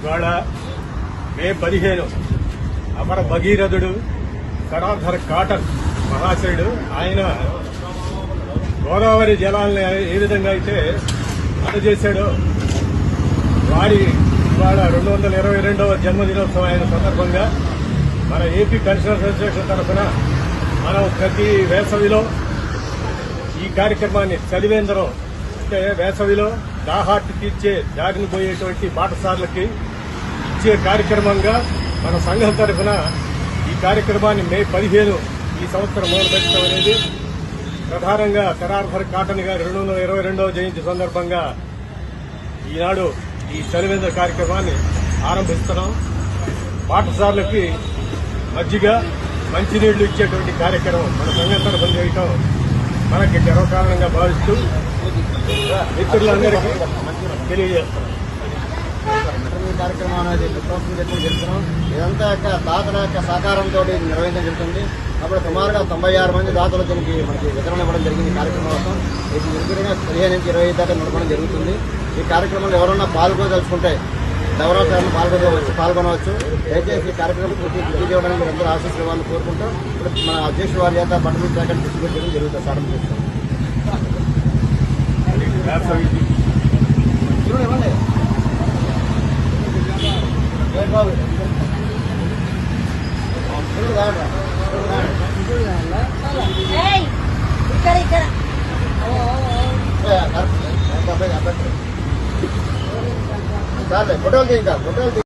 ఇవాళ మే 15 అమర భగీరథుడు కరాధర్ కాటన్ మహాశయుడు ఆయన గోదావరి జలాలను ఏ విధంగా అయితే అందజేశాడో వారి ఇవాళ 222వ జన్మదినోత్సవం అయిన సందర్భంగా మన ఏపీ పెన్షనర్స్ అసోసియేషన్ తరఫున మనం ప్రతి వేసవిలో ఈ కార్యక్రమాన్ని చలివేంద్రం అంటే వేసవిలో దాహార్తి తీర్చే దారిని పోయేటువంటి బాటసార్లకి ఇచ్చే కార్యక్రమంగా మన సంఘం తరఫున ఈ కార్యక్రమాన్ని మే 15 ఈ సంవత్సరం మొదలుపెట్టడం అనేది ప్రధానంగా కరాధర్ కాటన్ గారి 222వ జయంతి సందర్భంగా ఈనాడు ఈ చలివేంద్ర కార్యక్రమాన్ని ఆరంభిస్తున్నాం. బాటసార్లకి మజ్జిగ మంచినీళ్లు ఇచ్చేటువంటి కార్యక్రమం మన సంఘం తరఫున చేయటం మనకి గర్వకారణంగా భావిస్తూ మిత్రులందరికీ తెలియజేస్తున్నాం. కార్యక్రమం అనేది జరుగుతున్నాం. ఇదంతా దాతల యొక్క సహకారంతో నిర్వహించడం జరుగుతుంది. అప్పుడు సుమారుగా 96 మంది దాతలు దీనికి మనకి వితరణ ఇవ్వడం జరిగింది. ఈ కార్యక్రమం కోసం ఇది దగ్గరగా 15 నుంచి 20 దాకా నడపడం జరుగుతుంది. ఈ కార్యక్రమంలో ఎవరన్నా పాల్గొదలుచుకుంటే ఎవరైనా పాల్గొనవచ్చు. దయచేసి ఈ కార్యక్రమం పూర్తి చేయడానికి మీరు అందరూ ఆశీస్సులు ఇవ్వాలని కోరుకుంటాం. ఇప్పుడు మన అధ్యక్షుడు వారి చేత బట్టలు ప్యాకెట్ డిస్ట్రిబ్యూట్ చేయడం జరుగుతుంది. సారం చేస్తాం. ఫోటోలు తీయండి.